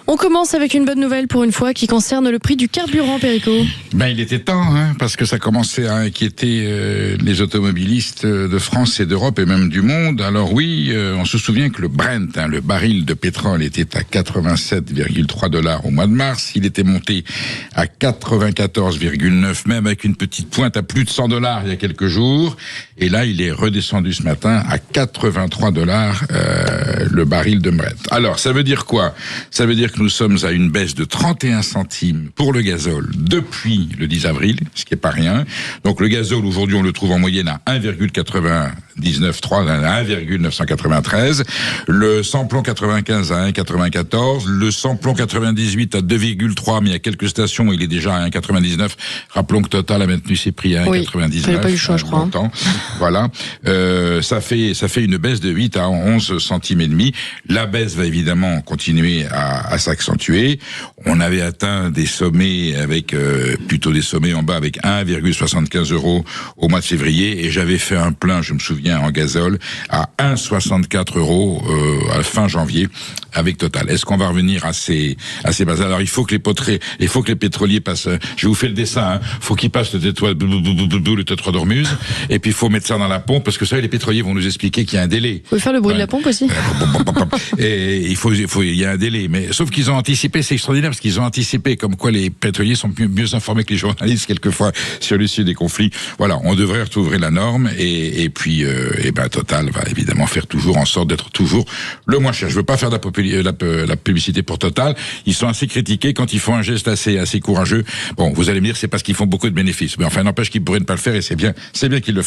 On commence avec une bonne nouvelle pour une fois qui concerne le prix du carburant, Perico. Il était temps, parce que ça commençait à inquiéter les automobilistes de France et d'Europe et même du monde. Alors oui, on se souvient que le Brent, le baril de pétrole, était à 87,3 $ au mois de mars. Il était monté à 94,9, même avec une petite pointe à plus de 100 $ il y a quelques jours. Et là, il est redescendu ce matin à 83 $, le baril de Brent. Alors, ça veut dire quoi? Ça veut dire que nous sommes à une baisse de 31 centimes pour le gazole depuis le 10 avril, ce qui n'est pas rien. Donc le gazole, aujourd'hui, on le trouve en moyenne à 1,99,3, à 1,993. Le samplon 95 à 1,94. Le samplon 98 à 2,3, mais il y a quelques stations, il est déjà à 1,99. Rappelons que Total a maintenu ses prix à 1,99. Oui, pas eu le choix, je crois. Voilà. Ça fait une baisse de 8 à 11 centimes et demi. La baisse va évidemment continuer à s'accentuer. On avait atteint des sommets avec plutôt des sommets en bas avec 1,75 € au mois de février, et j'avais fait un plein, je me souviens, en gazole à 1,64 € à fin janvier avec Total. Est-ce qu'on va revenir à ces bases? Alors il faut que les pétroliers passent. Je vous fais le dessin. Faut qu'ils passent le tétroie d'Ormuz, et puis il faut mettre ça dans la pompe, parce que ça, les pétroliers vont nous expliquer qu'il y a un délai. Vous pouvez faire le bruit de la pompe aussi. Et il y a un délai. Mais sauf qu'ils ont anticipé, c'est extraordinaire, parce qu'ils ont anticipé comme quoi les pétroliers sont mieux informés que les journalistes quelquefois sur l'issue des conflits. Voilà, on devrait retrouver la norme, et puis Total va évidemment faire toujours en sorte d'être toujours le moins cher. Je veux pas faire la publicité pour Total. Ils sont assez critiqués quand ils font un geste assez courageux. Bon, vous allez me dire, c'est parce qu'ils font beaucoup de bénéfices. Mais enfin, n'empêche qu'ils pourraient ne pas le faire, et c'est bien qu'ils le fassent.